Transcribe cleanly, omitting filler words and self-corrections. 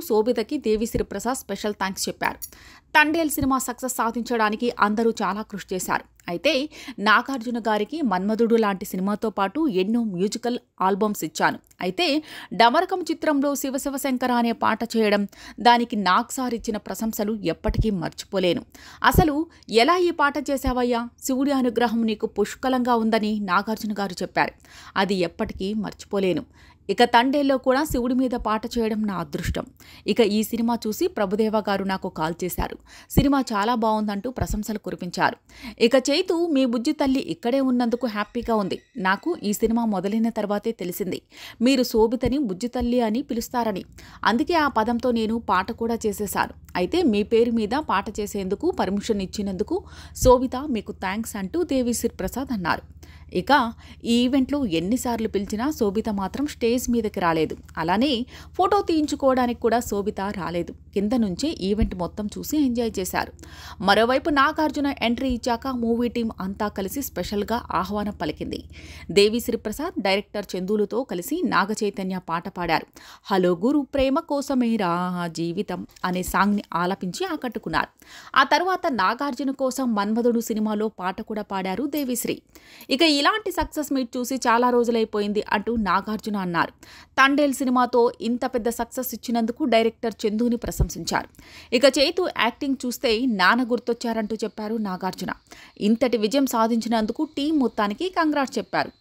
శోభితకి Devi Sri Prasad special thanks చెప్పారు. Thandel cinema success సాధించడానికి అందరూ చాలా కృషి చేశారు. అయితే నాగార్జున గారికి మన్మధుడు లాంటి సినిమాతో పాటు ఎన్నో మ్యూజికల్ ఆల్బమ్స్ ఇచ్చాను. అయితే డమరకం చిత్రంలో శివశివశంకర అనే పాట చేయడం, దానికి నాగ్ సార్ ఇచ్చిన ప్రశంసలు ఎప్పటికీ మర్చిపోలేను. అసలు ఎలా ఈ పాట చేశావయ్యా, శివుడి అనుగ్రహం నీకు పుష్కలంగా ఉందని నాగార్జున గారు చెప్పారు. అది ఎప్పటికీ మర్చిపోలేను. ఇక తండేల్లో కూడా శివుడి మీద పాట చేయడం నా అదృష్టం. ఇక ఈ సినిమా చూసి ప్రభుదేవ గారు నాకు కాల్ చేశారు. సినిమా చాలా బాగుందంటూ ప్రశంసలు కురిపించారు. ఇక చైతు, మీ బుజ్జి తల్లి ఇక్కడే ఉన్నందుకు హ్యాపీగా ఉంది. నాకు ఈ సినిమా మొదలైన తర్వాతే తెలిసింది మీరు శోభితని బుజ్జి తల్లి అని పిలుస్తారని. అందుకే ఆ పదంతో నేను పాట కూడా చేసేశాను. అయితే మీ పేరు మీద పాట చేసేందుకు పర్మిషన్ ఇచ్చినందుకు శోభిత మీకు థ్యాంక్స్ అంటూ దేవిశ్రీ ప్రసాద్ అన్నారు. ఇక ఈ ఈవెంట్లో ఎన్నిసార్లు పిలిచినా శోభిత మాత్రం స్టేజ్ మీదకి రాలేదు. అలానే ఫోటో తీయించుకోవడానికి కూడా శోభిత రాలేదు. కింద నుంచే ఈవెంట్ మొత్తం చూసి ఎంజాయ్ చేశారు. మరోవైపు నాగార్జున ఎంట్రీ ఇచ్చాక మూవీ టీం అంతా కలిసి స్పెషల్గా ఆహ్వానం పలికింది. దేవిశ్రీ ప్రసాద్ డైరెక్టర్ చందులతో కలిసి నాగ చైతన్య పాట పాడారు. హలో గురు ప్రేమ కోసమేరా జీవితం అనే సాంగ్ని ఆలపించి ఆకట్టుకున్నారు. ఆ తర్వాత నాగార్జున కోసం మన్మధుడు సినిమాలో పాట కూడా పాడారు దేవిశ్రీ. ఇక ఇలాంటి సక్సెస్ మీట్ చూసి చాలా రోజులైపోయింది అంటూ నాగార్జున అన్నారు. తండేల్ సినిమాతో ఇంత పెద్ద సక్సెస్ ఇచ్చినందుకు డైరెక్టర్ చందుని ప్రశంసించారు. ఇక చైతు యాక్టింగ్ చూస్తే నాన్న గుర్తొచ్చారంటూ చెప్పారు నాగార్జున. ఇంతటి విజయం సాధించినందుకు టీం మొత్తానికి కంగ్రాట్స్ చెప్పారు.